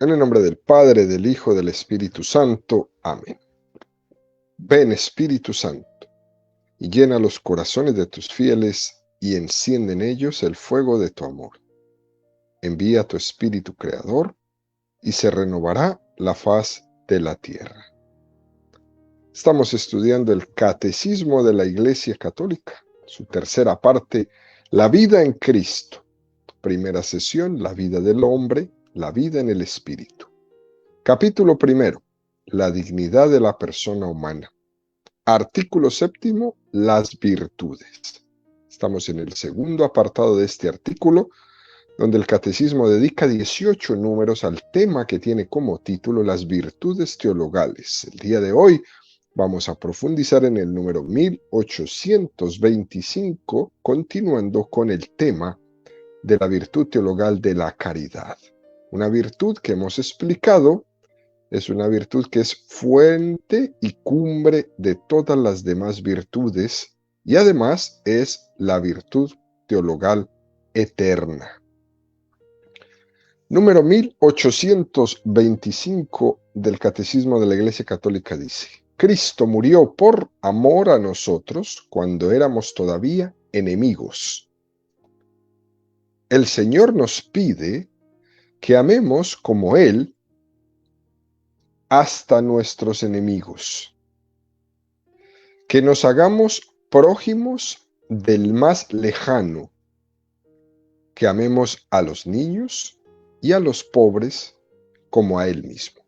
En el nombre del Padre, del Hijo, del Espíritu Santo. Amén. Ven, Espíritu Santo, y llena los corazones de tus fieles, y enciende en ellos el fuego de tu amor. Envía tu Espíritu Creador, y se renovará la faz de la tierra. Estamos estudiando el Catecismo de la Iglesia Católica, su tercera parte, la vida en Cristo. Primera sesión, la vida del hombre, la vida en el Espíritu. Capítulo primero, la dignidad de la persona humana. Artículo séptimo, las virtudes. Estamos en el segundo apartado de este artículo, donde el Catecismo dedica 18 números al tema que tiene como título las virtudes teologales. El día de hoy vamos a profundizar en el número 1825, continuando con el tema de la virtud teologal de la caridad. Una virtud que hemos explicado es una virtud que es fuente y cumbre de todas las demás virtudes y además es la virtud teologal eterna. Número 1825 del Catecismo de la Iglesia Católica dice: Cristo murió por amor a nosotros cuando éramos todavía enemigos. El Señor nos pide que amemos como Él hasta nuestros enemigos, que nos hagamos prójimos del más lejano, que amemos a los niños y a los pobres como a Él mismo.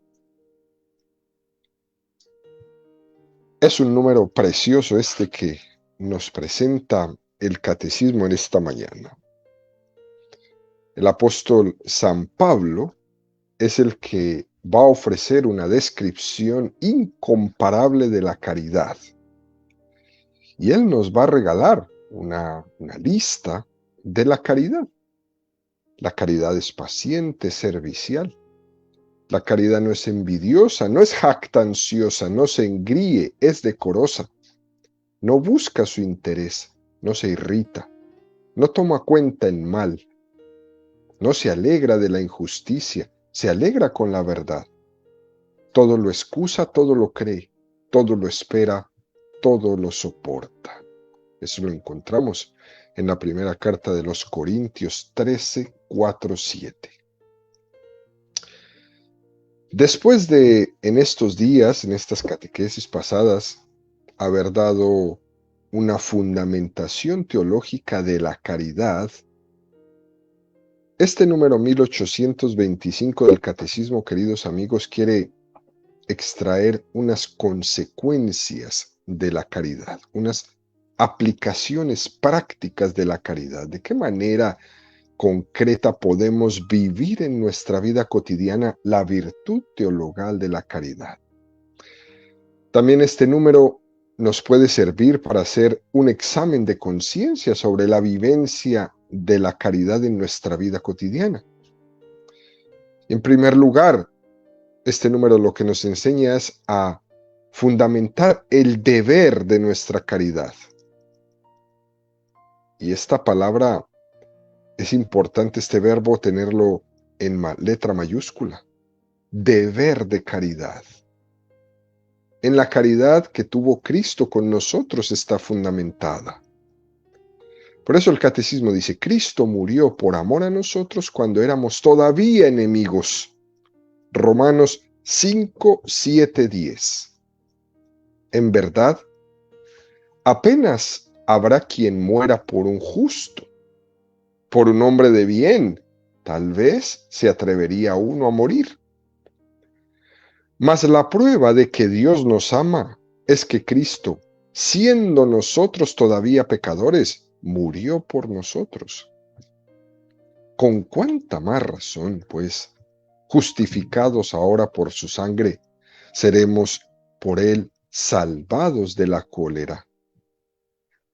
Es un número precioso este que nos presenta el Catecismo en esta mañana. El apóstol San Pablo es el que va a ofrecer una descripción incomparable de la caridad. Y él nos va a regalar una lista de la caridad. La caridad es paciente, servicial. La caridad no es envidiosa, no es jactanciosa, no se engríe, es decorosa. No busca su interés, no se irrita, no toma cuenta en mal, no se alegra de la injusticia, se alegra con la verdad. Todo lo excusa, todo lo cree, todo lo espera, todo lo soporta. Eso lo encontramos en la primera carta de los Corintios 13, 4, 7. Después de, en estos días, en estas catequesis pasadas, haber dado una fundamentación teológica de la caridad, este número 1825 del Catecismo, queridos amigos, quiere extraer unas consecuencias de la caridad, unas aplicaciones prácticas de la caridad. ¿De qué manera concreta podemos vivir en nuestra vida cotidiana la virtud teologal de la caridad? También este número nos puede servir para hacer un examen de conciencia sobre la vivencia de la caridad en nuestra vida cotidiana. En primer lugar, este número lo que nos enseña es a fundamentar el deber de nuestra caridad. Y esta palabra es importante, este verbo, tenerlo en letra mayúscula. Deber de caridad. En la caridad que tuvo Cristo con nosotros está fundamentada. Por eso el Catecismo dice: Cristo murió por amor a nosotros cuando éramos todavía enemigos. Romanos 5, 7, 10. En verdad, apenas habrá quien muera por un justo, por un hombre de bien. Tal vez se atrevería uno a morir. Mas la prueba de que Dios nos ama es que Cristo, siendo nosotros todavía pecadores, murió por nosotros. Con cuánta más razón, pues, justificados ahora por su sangre, seremos por él salvados de la cólera.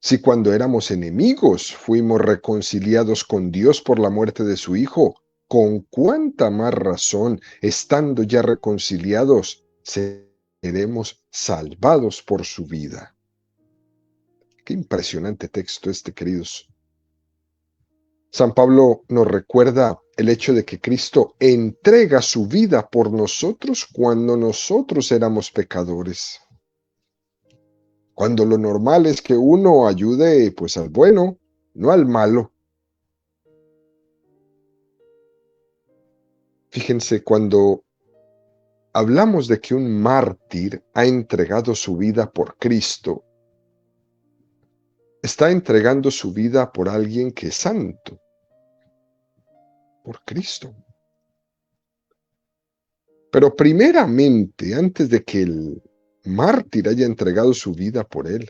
Si cuando éramos enemigos fuimos reconciliados con Dios por la muerte de su Hijo, con cuánta más razón, estando ya reconciliados, seremos salvados por su vida. Qué impresionante texto este, queridos. San Pablo nos recuerda el hecho de que Cristo entrega su vida por nosotros cuando nosotros éramos pecadores. Cuando lo normal es que uno ayude pues al bueno, no al malo. Fíjense, cuando hablamos de que un mártir ha entregado su vida por Cristo, está entregando su vida por alguien que es santo, por Cristo. Pero primeramente, antes de que el mártir haya entregado su vida por él,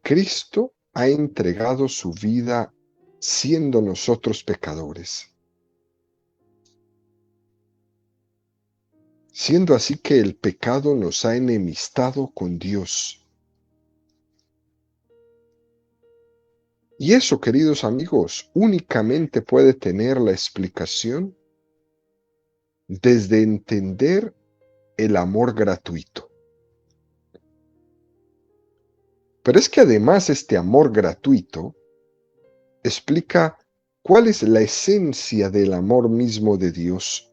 Cristo ha entregado su vida siendo nosotros pecadores. Siendo así que el pecado nos ha enemistado con Dios. Y eso, queridos amigos, únicamente puede tener la explicación desde entender el amor gratuito. Pero es que además este amor gratuito explica cuál es la esencia del amor mismo de Dios.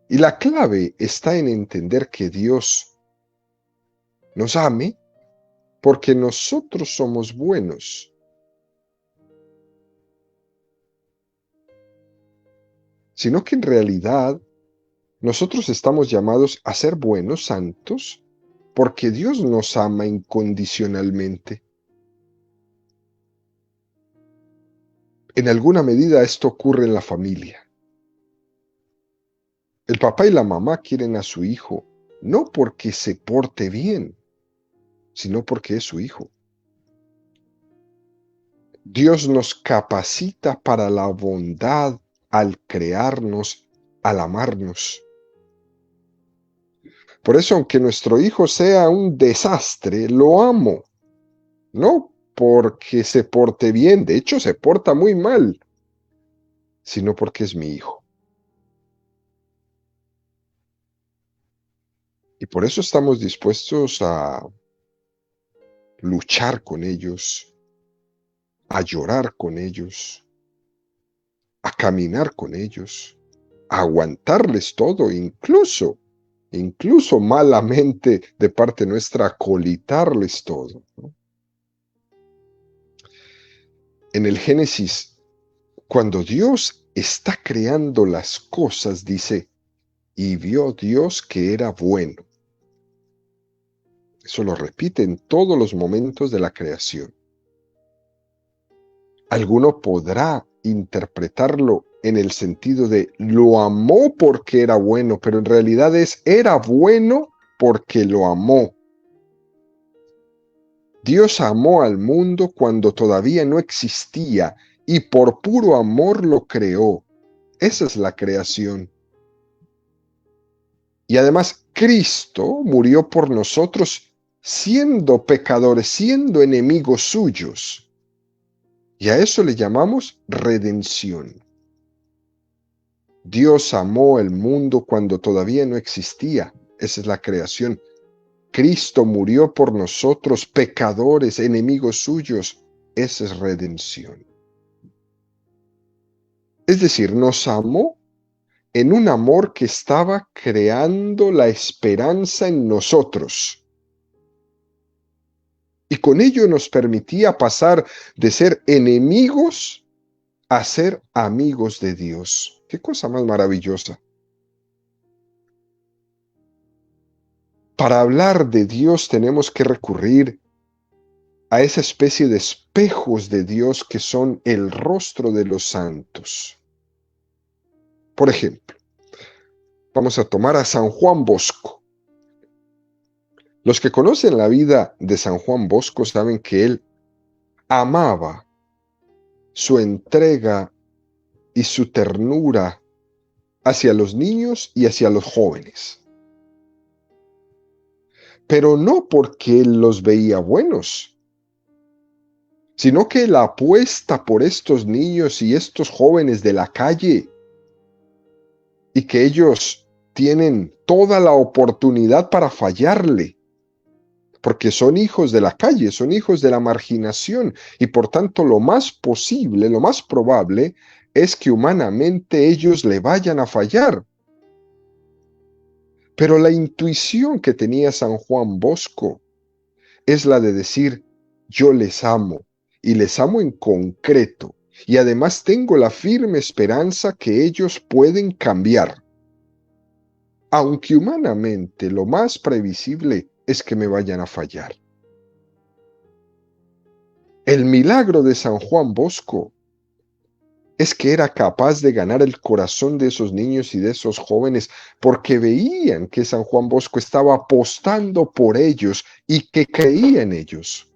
Y la clave está en entender que Dios nos ame porque nosotros somos buenos. Sino que en realidad nosotros estamos llamados a ser buenos, santos, porque Dios nos ama incondicionalmente. En alguna medida esto ocurre en la familia. El papá y la mamá quieren a su hijo, no porque se porte bien, sino porque es su hijo. Dios nos capacita para la bondad al crearnos, al amarnos. Por eso, aunque nuestro hijo sea un desastre, lo amo. No porque se porte bien, de hecho se porta muy mal, sino porque es mi hijo. Y por eso estamos dispuestos a luchar con ellos, a llorar con ellos, a caminar con ellos, a aguantarles todo, incluso malamente de parte nuestra, acolitarles todo, ¿no? En el Génesis, cuando Dios está creando las cosas, dice, y vio Dios que era bueno. Eso lo repite en todos los momentos de la creación. Alguno podrá interpretarlo en el sentido de lo amó porque era bueno, pero en realidad era bueno porque lo amó. Dios amó al mundo cuando todavía no existía y por puro amor lo creó. Esa es la creación. Y además Cristo murió por nosotros siendo pecadores, siendo enemigos suyos. Y a eso le llamamos redención. Dios amó el mundo cuando todavía no existía. Esa es la creación. Cristo murió por nosotros, pecadores, enemigos suyos. Esa es redención. Es decir, nos amó en un amor que estaba creando la esperanza en nosotros. Y con ello nos permitía pasar de ser enemigos a ser amigos de Dios. Qué cosa más maravillosa. Para hablar de Dios tenemos que recurrir a esa especie de espejos de Dios que son el rostro de los santos. Por ejemplo, vamos a tomar a San Juan Bosco. Los que conocen la vida de San Juan Bosco saben que él amaba su entrega y su ternura hacia los niños y hacia los jóvenes. Pero no porque él los veía buenos, sino que la apuesta por estos niños y estos jóvenes de la calle y que ellos tienen toda la oportunidad para fallarle. porque son hijos de la calle, son hijos de la marginación, y por tanto lo más posible, lo más probable, es que humanamente ellos le vayan a fallar. Pero la intuición que tenía San Juan Bosco es la de decir, yo les amo, y les amo en concreto, y además tengo la firme esperanza que ellos pueden cambiar, aunque humanamente lo más previsible es que me vayan a fallar. El milagro de San Juan Bosco es que era capaz de ganar el corazón de esos niños y de esos jóvenes porque veían que San Juan Bosco estaba apostando por ellos y que creía en ellos.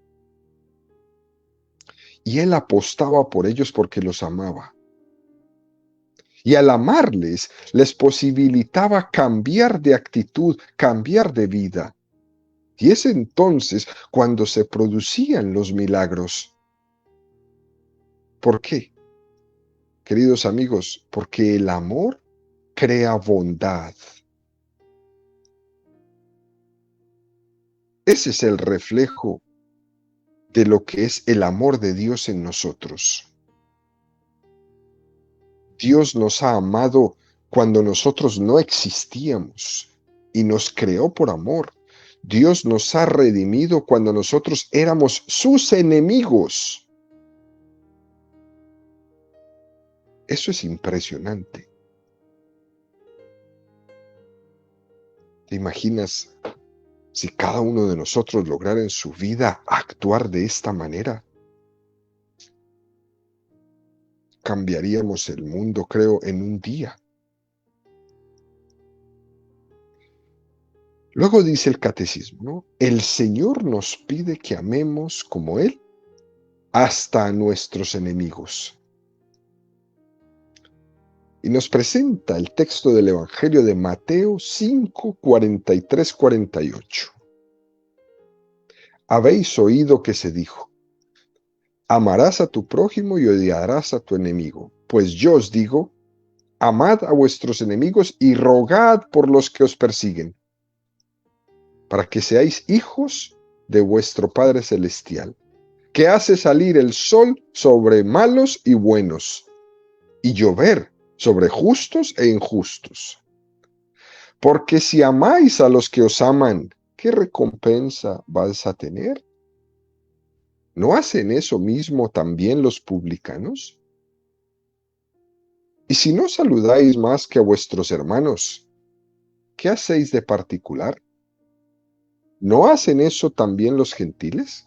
Y él apostaba por ellos porque los amaba. Y al amarles, les posibilitaba cambiar de actitud, cambiar de vida. Y es entonces cuando se producían los milagros. ¿Por qué? Queridos amigos, porque el amor crea bondad. Ese es el reflejo de lo que es el amor de Dios en nosotros. Dios nos ha amado cuando nosotros no existíamos y nos creó por amor. Dios nos ha redimido cuando nosotros éramos sus enemigos. Eso es impresionante. ¿Te imaginas si cada uno de nosotros lograra en su vida actuar de esta manera? Cambiaríamos el mundo, creo, en un día. Luego dice el catecismo, ¿no? El Señor nos pide que amemos como Él hasta a nuestros enemigos. Y nos presenta el texto del Evangelio de Mateo 5, 43, 48. Habéis oído que se dijo, amarás a tu prójimo y odiarás a tu enemigo. Pues yo os digo, amad a vuestros enemigos y rogad por los que os persiguen, para que seáis hijos de vuestro Padre Celestial, que hace salir el sol sobre malos y buenos, y llover sobre justos e injustos. Porque si amáis a los que os aman, ¿qué recompensa vais a tener? ¿No hacen eso mismo también los publicanos? Y si no saludáis más que a vuestros hermanos, ¿qué hacéis de particular? ¿No hacen eso también los gentiles?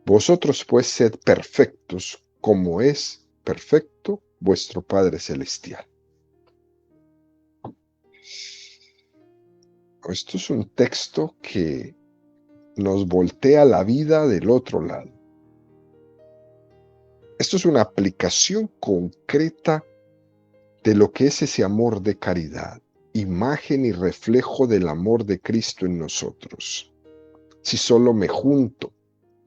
Vosotros pues sed perfectos, como es perfecto vuestro Padre Celestial. Esto es un texto que nos voltea la vida del otro lado. Esto es una aplicación concreta de lo que es ese amor de caridad, imagen y reflejo del amor de Cristo en nosotros. Si solo me junto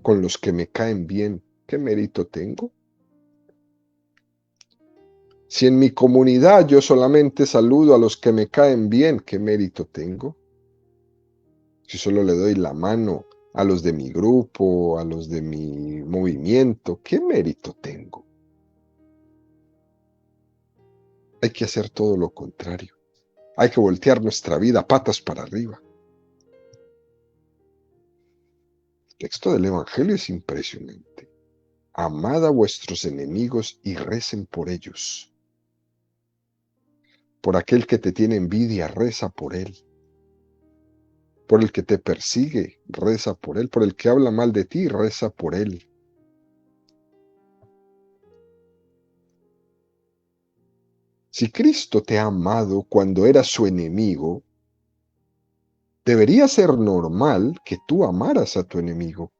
con los que me caen bien, ¿qué mérito tengo? Si en mi comunidad yo solamente saludo a los que me caen bien, ¿qué mérito tengo? Si solo le doy la mano a los de mi grupo, a los de mi movimiento, ¿qué mérito tengo? Hay que hacer todo lo contrario. Hay que voltear nuestra vida patas para arriba. El texto del Evangelio es impresionante. Amad a vuestros enemigos y recen por ellos. Por aquel que te tiene envidia, reza por él. Por el que te persigue, reza por él. Por el que habla mal de ti, reza por él. Si Cristo te ha amado cuando eras su enemigo, debería ser normal que tú amaras a tu enemigo.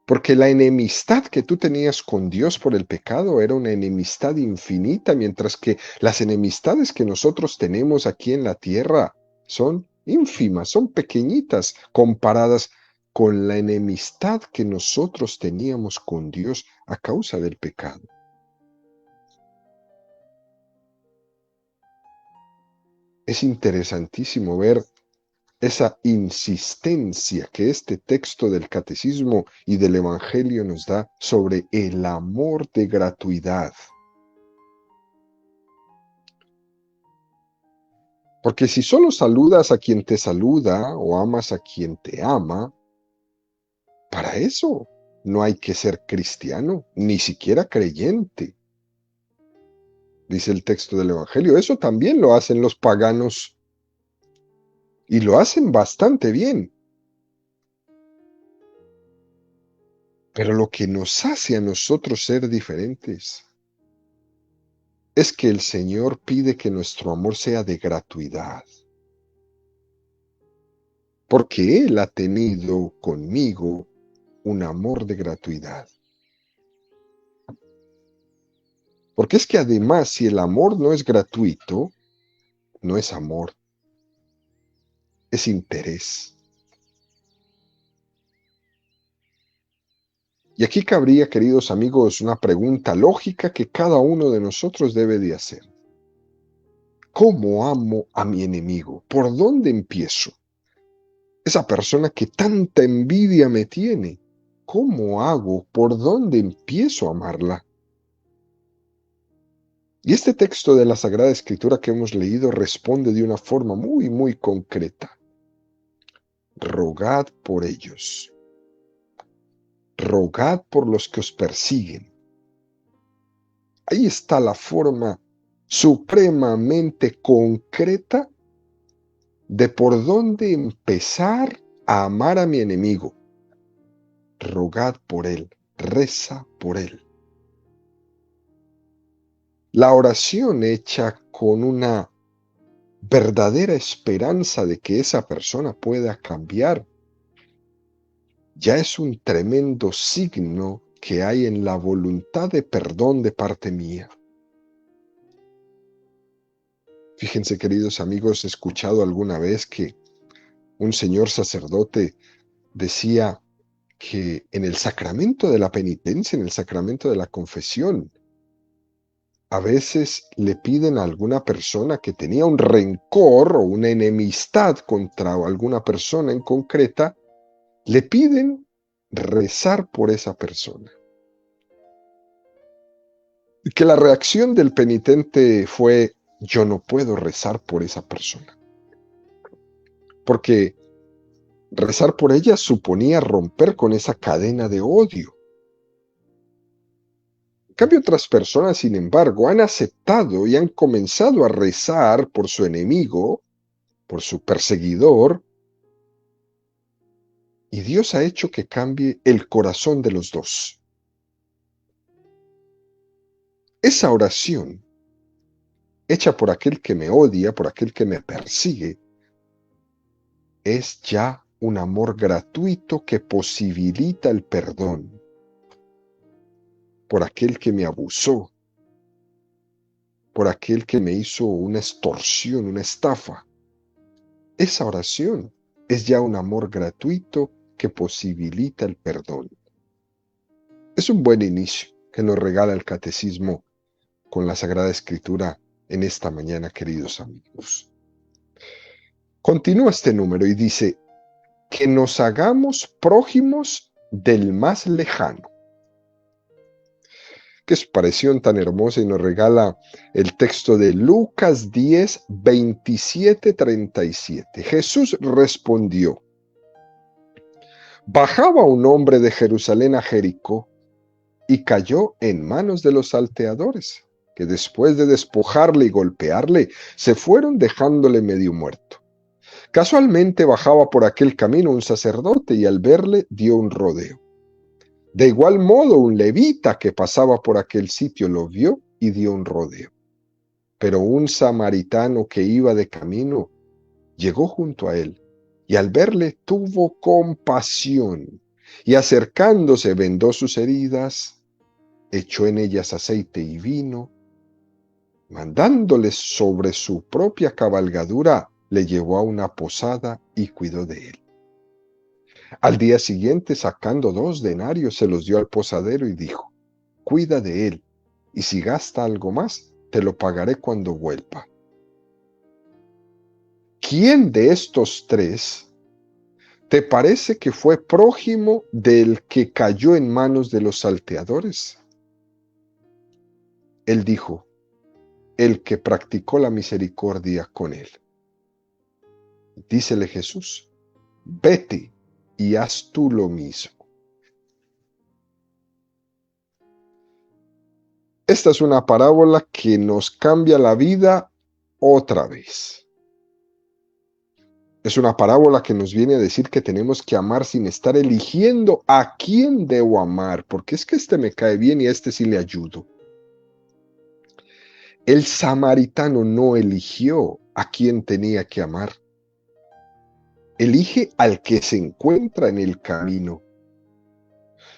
Porque la enemistad que tú tenías con Dios por el pecado era una enemistad infinita, mientras que las enemistades que nosotros tenemos aquí en la tierra son ínfimas, son pequeñitas comparadas con la enemistad que nosotros teníamos con Dios a causa del pecado. Es interesantísimo ver esa insistencia que este texto del Catecismo y del Evangelio nos da sobre el amor de gratuidad. Porque si solo saludas a quien te saluda o amas a quien te ama, para eso no hay que ser cristiano, ni siquiera creyente, dice el texto del Evangelio. Eso también lo hacen los paganos y lo hacen bastante bien. Pero lo que nos hace a nosotros ser diferentes es que el Señor pide que nuestro amor sea de gratuidad. Porque Él ha tenido conmigo un amor de gratuidad. Porque es que además, si el amor no es gratuito, no es amor, es interés. Y aquí cabría, queridos amigos, una pregunta lógica que cada uno de nosotros debe de hacer. ¿Cómo amo a mi enemigo? ¿Por dónde empiezo? Esa persona que tanta envidia me tiene, ¿cómo hago? ¿Por dónde empiezo a amarla? Y este texto de la Sagrada Escritura que hemos leído responde de una forma muy, muy concreta. Rogad por ellos. Rogad por los que os persiguen. Ahí está la forma supremamente concreta de por dónde empezar a amar a mi enemigo. Rogad por él, reza por él. La oración hecha con una verdadera esperanza de que esa persona pueda cambiar ya es un tremendo signo que hay en la voluntad de perdón de parte mía. Fíjense, queridos amigos, he escuchado alguna vez que un señor sacerdote decía que en el sacramento de la penitencia, en el sacramento de la confesión, a veces le piden a alguna persona que tenía un rencor o una enemistad contra alguna persona en concreta, le piden rezar por esa persona. Y que la reacción del penitente fue: yo no puedo rezar por esa persona. Porque rezar por ella suponía romper con esa cadena de odio. En cambio, otras personas, sin embargo, han aceptado y han comenzado a rezar por su enemigo, por su perseguidor, y Dios ha hecho que cambie el corazón de los dos. Esa oración, hecha por aquel que me odia, por aquel que me persigue, es ya un amor gratuito que posibilita el perdón. Por aquel que me abusó, por aquel que me hizo una extorsión, una estafa. Esa oración es ya un amor gratuito que posibilita el perdón. Es un buen inicio que nos regala el Catecismo con la Sagrada Escritura en esta mañana, queridos amigos. Continúa este número y dice: que nos hagamos prójimos del más lejano. Qué expresión tan hermosa, y nos regala el texto de Lucas 10, 27, 37. Jesús respondió: bajaba un hombre de Jerusalén a Jericó y cayó en manos de los salteadores, que después de despojarle y golpearle, se fueron dejándole medio muerto. Casualmente bajaba por aquel camino un sacerdote y al verle dio un rodeo. De igual modo, un levita que pasaba por aquel sitio lo vio y dio un rodeo. Pero un samaritano que iba de camino llegó junto a él y al verle tuvo compasión y acercándose vendó sus heridas, echó en ellas aceite y vino, mandándoles sobre su propia cabalgadura, le llevó a una posada y cuidó de él. Al día siguiente, sacando 2 denarios, se los dio al posadero y dijo: cuida de él, y si gasta algo más, te lo pagaré cuando vuelva. ¿quién de estos tres te parece que fue prójimo del que cayó en manos de los salteadores? Él dijo, el que practicó la misericordia con él. Dícele Jesús, vete y haz tú lo mismo. Esta es una parábola que nos cambia la vida otra vez. Es una parábola que nos viene a decir que tenemos que amar sin estar eligiendo a quién debo amar, porque es que este me cae bien y a este sí le ayudo. El samaritano no eligió a quién tenía que amar. Elige al que se encuentra en el camino.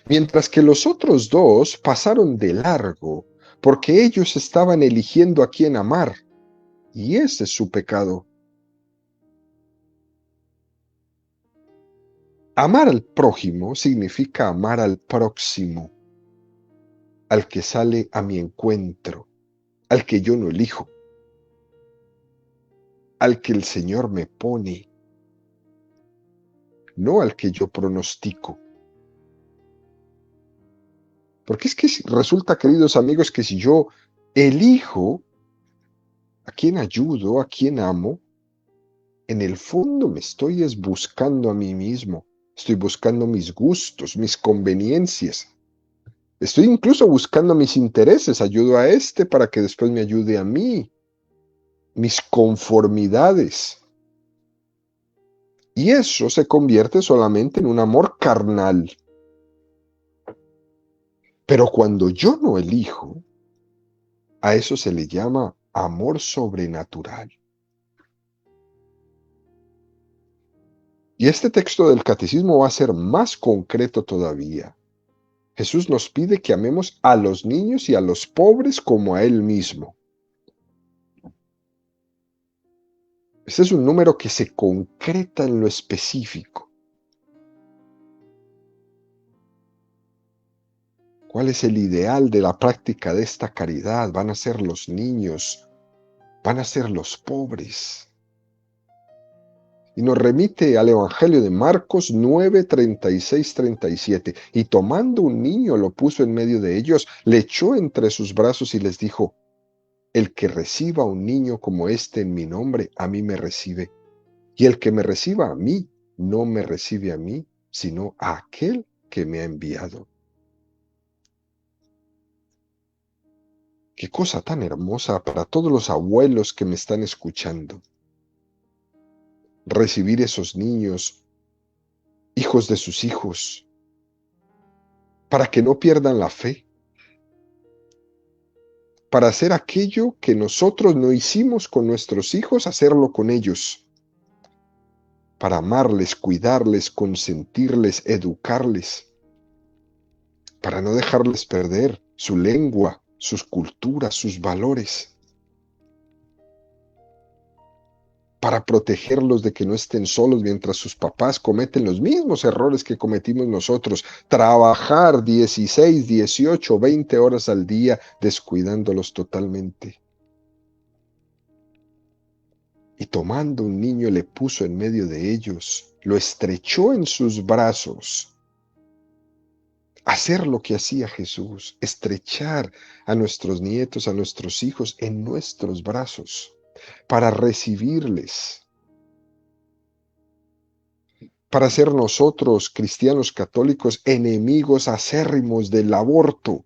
Mientras que los otros dos pasaron de largo, porque ellos estaban eligiendo a quién amar, y ese es su pecado. Amar al prójimo significa amar al próximo, al que sale a mi encuentro, al que yo no elijo, al que el Señor me pone, no al que yo pronostico. Porque es que resulta, queridos amigos, que si yo elijo a quién ayudo, a quién amo, en el fondo me estoy buscando a mí mismo, estoy buscando mis gustos, mis conveniencias, estoy incluso buscando mis intereses, ayudo a este para que después me ayude a mí, mis conformidades. Y eso se convierte solamente en un amor carnal. Pero cuando yo no elijo, a eso se le llama amor sobrenatural. Y este texto del catecismo va a ser más concreto todavía. Jesús nos pide que amemos a los niños y a los pobres como a Él mismo. Este es un número que se concreta en lo específico. ¿Cuál es el ideal de la práctica de esta caridad? Van a ser los niños, van a ser los pobres. Y nos remite al Evangelio de Marcos 9, 36, 37. Y tomando un niño lo puso en medio de ellos, le echó entre sus brazos y les dijo, el que reciba a un niño como este en mi nombre, a mí me recibe. Y el que me reciba a mí, no me recibe a mí, sino a aquel que me ha enviado. Qué cosa tan hermosa para todos los abuelos que me están escuchando. Recibir esos niños, hijos de sus hijos, para que no pierdan la fe, para hacer aquello que nosotros no hicimos con nuestros hijos, hacerlo con ellos, para amarles, cuidarles, consentirles, educarles, para no dejarles perder su lengua, sus culturas, sus valores, para protegerlos de que no estén solos mientras sus papás cometen los mismos errores que cometimos nosotros, trabajar 16, 18, 20 horas al día descuidándolos totalmente. Y tomando un niño le puso en medio de ellos, lo estrechó en sus brazos. Hacer lo que hacía Jesús, estrechar a nuestros nietos, a nuestros hijos en nuestros brazos, para recibirles, para ser nosotros, cristianos católicos, enemigos acérrimos del aborto,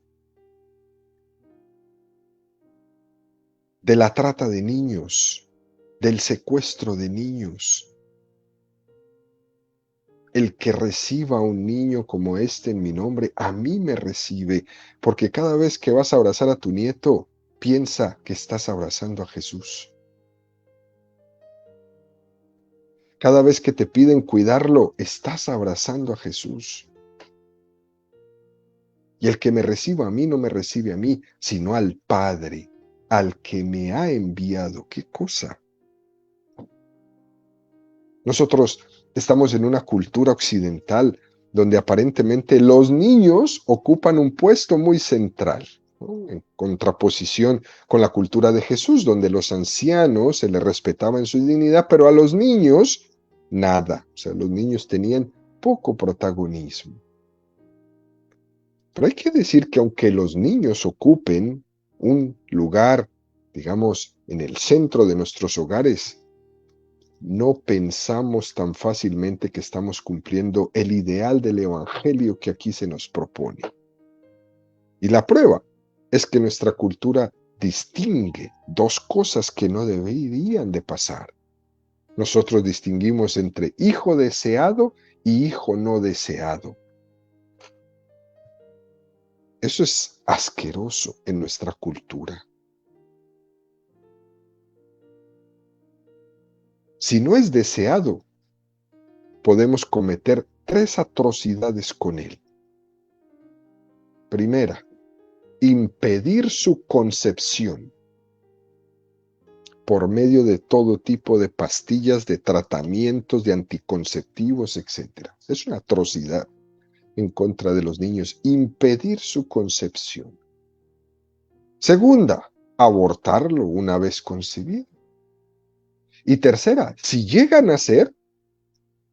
de la trata de niños, del secuestro de niños. El que reciba a un niño como este en mi nombre, a mí me recibe, porque cada vez que vas a abrazar a tu nieto, piensa que estás abrazando a Jesús. Cada vez que te piden cuidarlo, estás abrazando a Jesús. Y el que me reciba a mí no me recibe a mí, sino al Padre, al que me ha enviado. ¿Qué cosa? Nosotros estamos en una cultura occidental donde aparentemente los niños ocupan un puesto muy central. ¿no? En contraposición con la cultura de Jesús, donde los ancianos se les respetaba en su dignidad, pero a los niños nada. O sea, los niños tenían poco protagonismo. Pero hay que decir que aunque los niños ocupen un lugar, digamos, en el centro de nuestros hogares, no pensamos tan fácilmente que estamos cumpliendo el ideal del Evangelio que aquí se nos propone. Y la prueba es que nuestra cultura distingue dos cosas que no deberían de pasar. Nosotros distinguimos entre hijo deseado y hijo no deseado. Eso es asqueroso en nuestra cultura. Si no es deseado, podemos cometer tres atrocidades con él. Primera, impedir su concepción por medio de todo tipo de pastillas, de tratamientos, de anticonceptivos, etc. Es una atrocidad en contra de los niños, impedir su concepción. Segunda, abortarlo una vez concebido. Y tercera, si llegan a ser,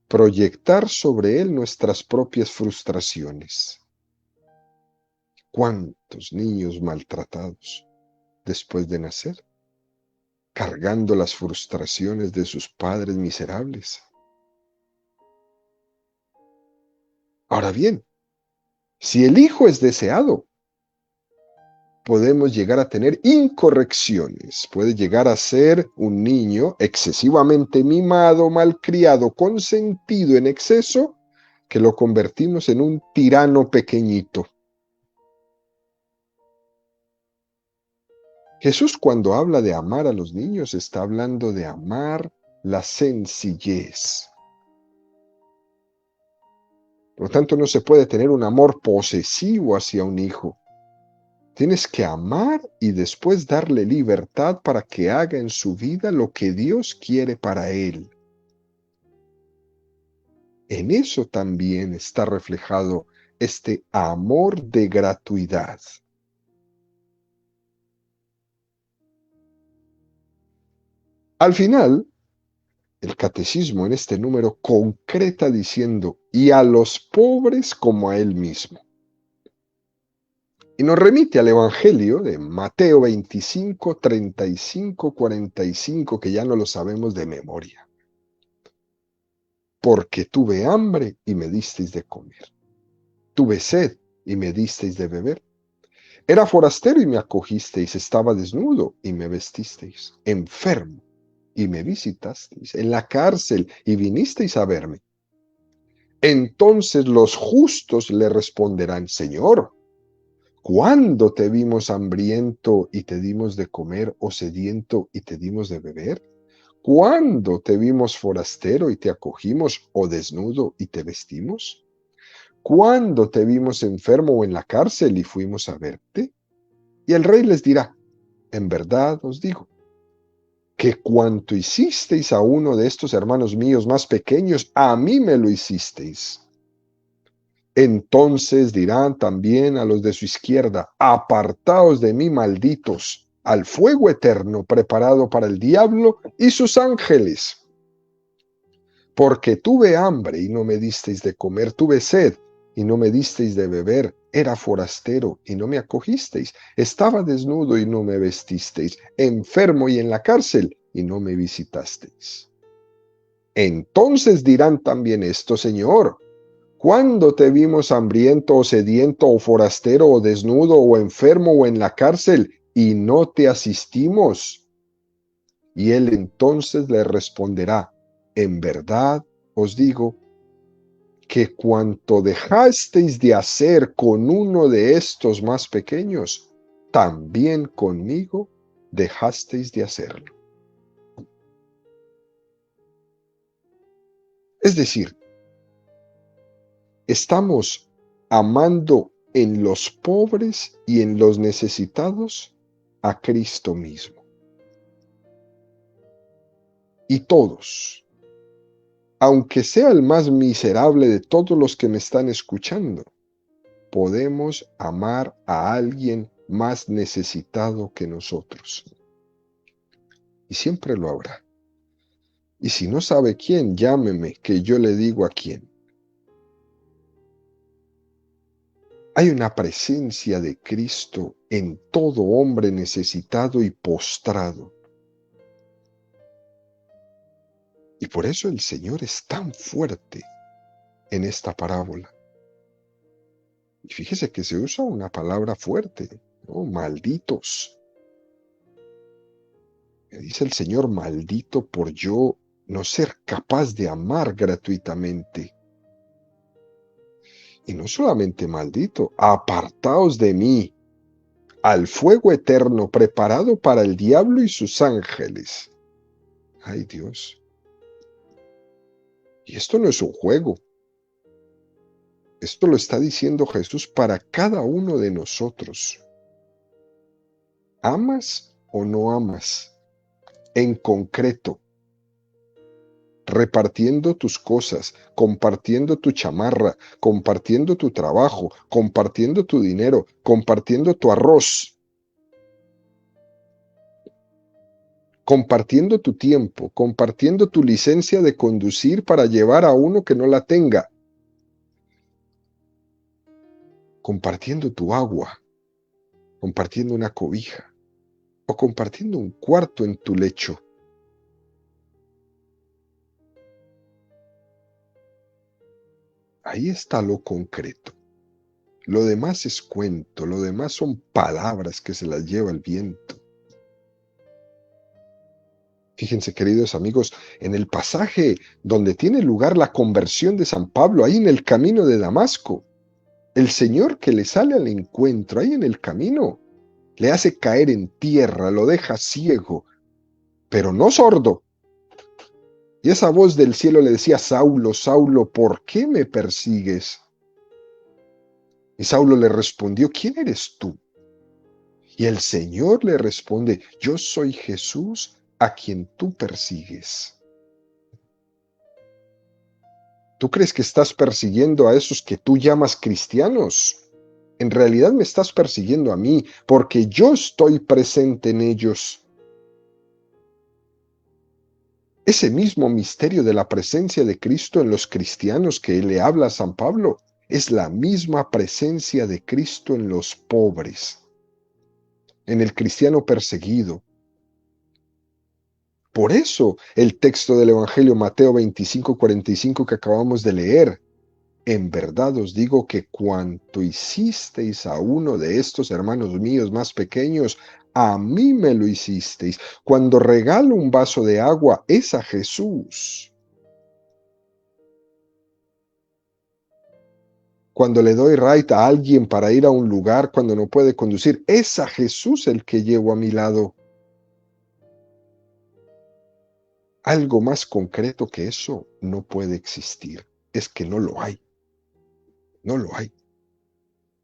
proyectar sobre él nuestras propias frustraciones. ¿Cuántos niños maltratados después de nacer, cargando las frustraciones de sus padres miserables? Ahora bien, si el hijo es deseado, podemos llegar a tener incorrecciones. Puede llegar a ser un niño excesivamente mimado, malcriado, consentido en exceso, que lo convertimos en un tirano pequeñito. Jesús, cuando habla de amar a los niños, está hablando de amar la sencillez. Por lo tanto, no se puede tener un amor posesivo hacia un hijo. Tienes que amar y después darle libertad para que haga en su vida lo que Dios quiere para él. En eso también está reflejado este amor de gratuidad. Al final, el catecismo en este número concreta diciendo, y a los pobres como a él mismo. Y nos remite al Evangelio de Mateo 25, 35, 45, que ya no lo sabemos de memoria. Porque tuve hambre y me disteis de comer. Tuve sed y me disteis de beber. Era forastero y me acogisteis. Estaba desnudo y me vestisteis. Enfermo y me visitasteis. En la cárcel y vinisteis a verme. Entonces los justos le responderán, Señor, ¿cuándo te vimos hambriento y te dimos de comer, o sediento y te dimos de beber? ¿Cuándo te vimos forastero y te acogimos, o desnudo y te vestimos? ¿Cuándo te vimos enfermo o en la cárcel y fuimos a verte? Y el rey les dirá, en verdad os digo, que cuanto hicisteis a uno de estos hermanos míos más pequeños, a mí me lo hicisteis. Entonces dirán también a los de su izquierda, apartaos de mí, malditos, al fuego eterno preparado para el diablo y sus ángeles. Porque tuve hambre y no me disteis de comer, tuve sed y no me disteis de beber, era forastero y no me acogisteis, estaba desnudo y no me vestisteis, enfermo y en la cárcel y no me visitasteis. Entonces dirán también esto, Señor, ¿cuándo te vimos hambriento o sediento o forastero o desnudo o enfermo o en la cárcel y no te asistimos? Y él entonces le responderá, en verdad os digo que cuanto dejasteis de hacer con uno de estos más pequeños, también conmigo dejasteis de hacerlo. Es decir, estamos amando en los pobres y en los necesitados a Cristo mismo. Y todos, aunque sea el más miserable de todos los que me están escuchando, podemos amar a alguien más necesitado que nosotros. Y siempre lo habrá. Y si no sabe quién, llámeme, que yo le digo a quién. Hay una presencia de Cristo en todo hombre necesitado y postrado. Y por eso el Señor es tan fuerte en esta parábola. Y fíjese que se usa una palabra fuerte, ¿no? Malditos. Me dice el Señor, maldito por yo no ser capaz de amar gratuitamente. Y no solamente maldito, apartaos de mí, al fuego eterno preparado para el diablo y sus ángeles. Ay Dios. Y esto no es un juego. Esto lo está diciendo Jesús para cada uno de nosotros. ¿Amas o no amas? En concreto, repartiendo tus cosas, compartiendo tu chamarra, compartiendo tu trabajo, compartiendo tu dinero, compartiendo tu arroz, compartiendo tu tiempo, compartiendo tu licencia de conducir para llevar a uno que no la tenga, compartiendo tu agua, compartiendo una cobija o compartiendo un cuarto en tu lecho. Ahí está lo concreto. Lo demás es cuento, lo demás son palabras que se las lleva el viento. Fíjense, queridos amigos, en el pasaje donde tiene lugar la conversión de San Pablo, ahí en el camino de Damasco, el Señor que le sale al encuentro, ahí en el camino, le hace caer en tierra, lo deja ciego, pero no sordo. Y esa voz del cielo le decía, Saulo, Saulo, ¿por qué me persigues? Y Saulo le respondió, ¿quién eres tú? Y el Señor le responde, yo soy Jesús a quien tú persigues. ¿Tú crees que estás persiguiendo a esos que tú llamas cristianos? En realidad me estás persiguiendo a mí, porque yo estoy presente en ellos. Ese mismo misterio de la presencia de Cristo en los cristianos que le habla a San Pablo, es la misma presencia de Cristo en los pobres, en el cristiano perseguido. Por eso el texto del Evangelio Mateo 25:45 que acabamos de leer, en verdad os digo que cuanto hicisteis a uno de estos hermanos míos más pequeños, a mí me lo hicisteis. Cuando regalo un vaso de agua, es a Jesús. Cuando le doy ride a alguien para ir a un lugar cuando no puede conducir, es a Jesús el que llevo a mi lado. Algo más concreto que eso no puede existir. Es que no lo hay. No lo hay.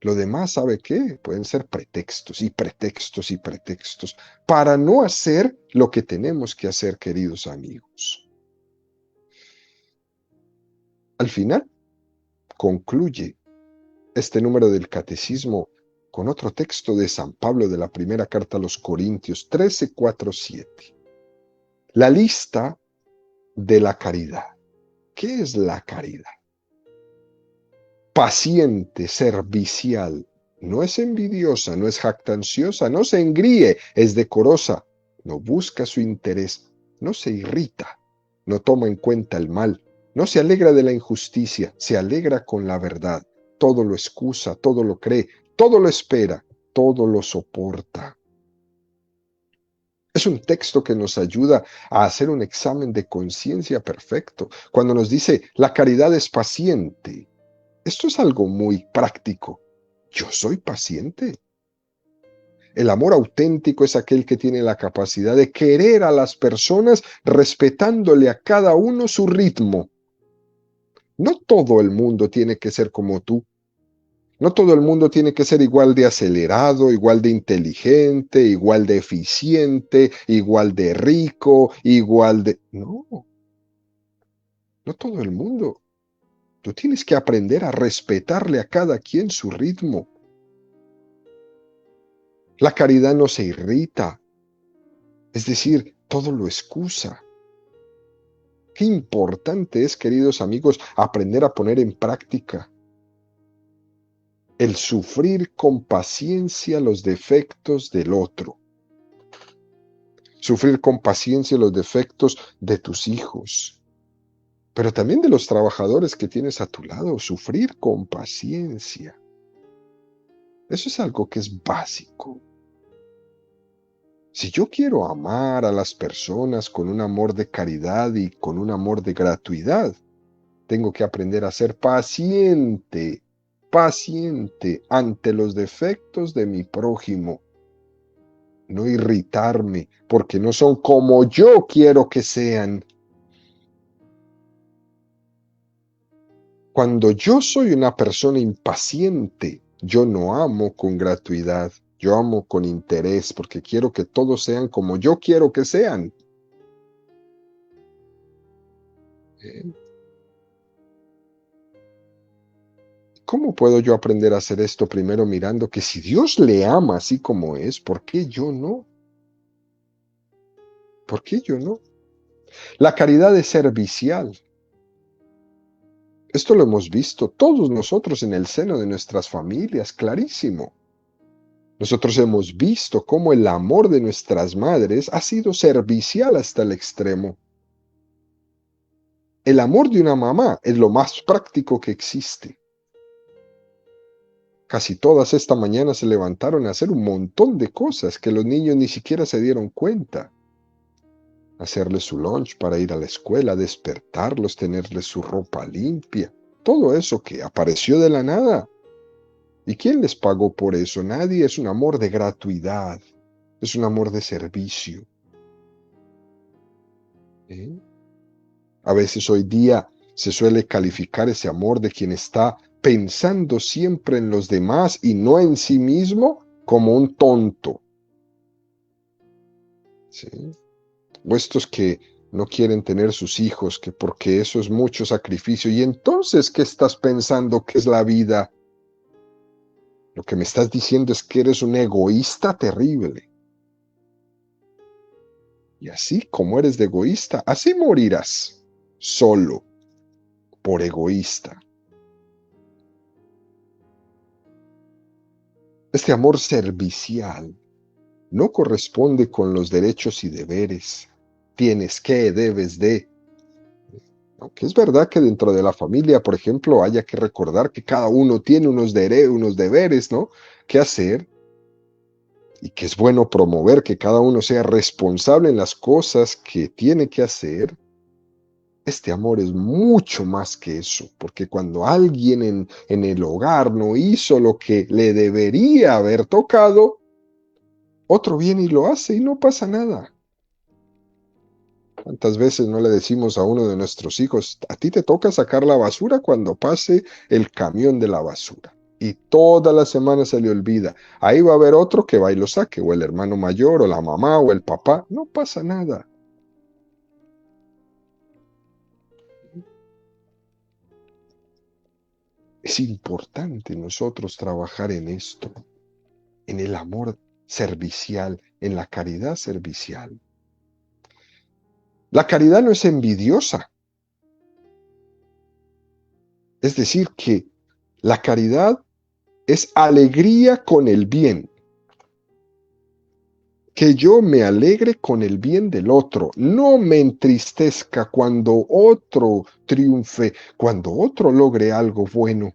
Lo demás, ¿sabe qué? Pueden ser pretextos y pretextos y pretextos para no hacer lo que tenemos que hacer, queridos amigos. Al final, concluye este número del Catecismo con otro texto de San Pablo de la primera carta a los Corintios 13:4-7. La lista de la caridad. ¿Qué es la caridad? Paciente, servicial, no es envidiosa, no es jactanciosa, no se engríe, es decorosa, no busca su interés, no se irrita, no toma en cuenta el mal, no se alegra de la injusticia, se alegra con la verdad, todo lo excusa, todo lo cree, todo lo espera, todo lo soporta. Es un texto que nos ayuda a hacer un examen de conciencia perfecto, cuando nos dice, la caridad es paciente. Esto es algo muy práctico. Yo soy paciente. El amor auténtico es aquel que tiene la capacidad de querer a las personas respetándole a cada uno su ritmo. No todo el mundo tiene que ser como tú. No todo el mundo tiene que ser igual de acelerado, igual de inteligente, igual de eficiente, igual de rico, igual de... No, no todo el mundo. Tú tienes que aprender a respetarle a cada quien su ritmo. La caridad no se irrita, es decir, todo lo excusa. Qué importante es, queridos amigos, aprender a poner en práctica el sufrir con paciencia los defectos del otro, sufrir con paciencia los defectos de tus hijos, pero también de los trabajadores que tienes a tu lado, sufrir con paciencia. Eso es algo que es básico. Si yo quiero amar a las personas con un amor de caridad y con un amor de gratuidad, tengo que aprender a ser paciente, paciente ante los defectos de mi prójimo. No irritarme porque no son como yo quiero que sean. Cuando yo soy una persona impaciente, yo no amo con gratuidad, yo amo con interés porque quiero que todos sean como yo quiero que sean. ¿Eh? ¿Cómo puedo yo aprender a hacer esto? Primero mirando que si Dios le ama así como es, ¿por qué yo no? ¿Por qué yo no? La caridad es servicial. Esto lo hemos visto todos nosotros en el seno de nuestras familias, clarísimo. Nosotros hemos visto cómo el amor de nuestras madres ha sido servicial hasta el extremo. El amor de una mamá es lo más práctico que existe. Casi todas esta mañana se levantaron a hacer un montón de cosas que los niños ni siquiera se dieron cuenta. Hacerles su lunch para ir a la escuela, despertarlos, tenerles su ropa limpia. Todo eso que apareció de la nada. ¿Y quién les pagó por eso? Nadie. Es un amor de gratuidad. Es un amor de servicio. ¿Eh? A veces hoy día se suele calificar ese amor de quien está pensando siempre en los demás y no en sí mismo como un tonto. ¿Sí? O estos que no quieren tener sus hijos, que porque eso es mucho sacrificio. Y entonces, ¿qué estás pensando que es la vida? Lo que me estás diciendo es que eres un egoísta terrible. Y así como eres de egoísta, así morirás, solo, por egoísta. Este amor servicial no corresponde con los derechos y deberes. Tienes que, debes de. Aunque es verdad que dentro de la familia, por ejemplo, haya que recordar que cada uno tiene unos deberes, ¿no? Que hacer, y que es bueno promover que cada uno sea responsable en las cosas que tiene que hacer. Este amor es mucho más que eso, porque cuando alguien en el hogar no hizo lo que le debería haber tocado, otro viene y lo hace y no pasa nada. ¿Cuántas veces no le decimos a uno de nuestros hijos, a ti te toca sacar la basura cuando pase el camión de la basura? Y toda la semana se le olvida. Ahí va a haber otro que va y lo saque, o el hermano mayor, o la mamá, o el papá. No pasa nada. Es importante nosotros trabajar en esto, en el amor servicial, en la caridad servicial. La caridad no es envidiosa. Es decir, que la caridad es alegría con el bien. Que yo me alegre con el bien del otro, no me entristezca cuando otro triunfe, cuando otro logre algo bueno.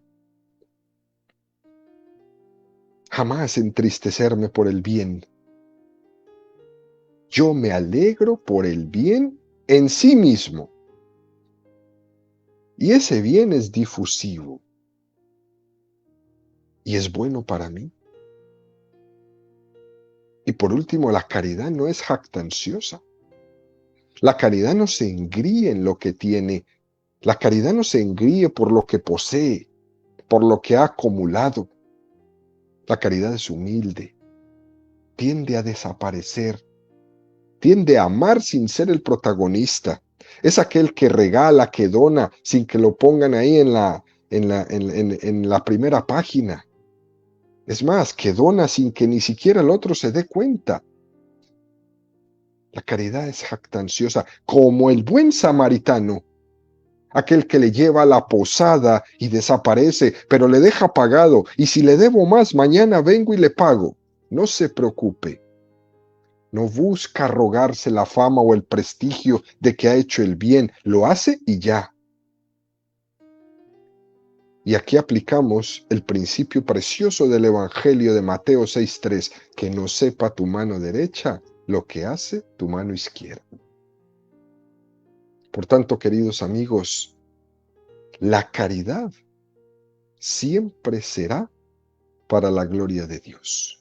Jamás entristecerme por el bien. Yo me alegro por el bien en sí mismo. Y ese bien es difusivo. Y es bueno para mí. Y por último, la caridad no es jactanciosa. La caridad no se engríe en lo que tiene. La caridad no se engríe por lo que posee, por lo que ha acumulado. La caridad es humilde, tiende a desaparecer, tiende a amar sin ser el protagonista. Es aquel que regala, que dona, sin que lo pongan ahí en la primera página. Es más, que dona sin que ni siquiera el otro se dé cuenta. La caridad es jactanciosa, como el buen samaritano, aquel que le lleva a la posada y desaparece, pero le deja pagado, y si le debo más, mañana vengo y le pago. No se preocupe. No busca rogarse la fama o el prestigio de que ha hecho el bien, lo hace y ya. Y aquí aplicamos el principio precioso del Evangelio de Mateo 6:3, que no sepa tu mano derecha lo que hace tu mano izquierda. Por tanto, queridos amigos, la caridad siempre será para la gloria de Dios.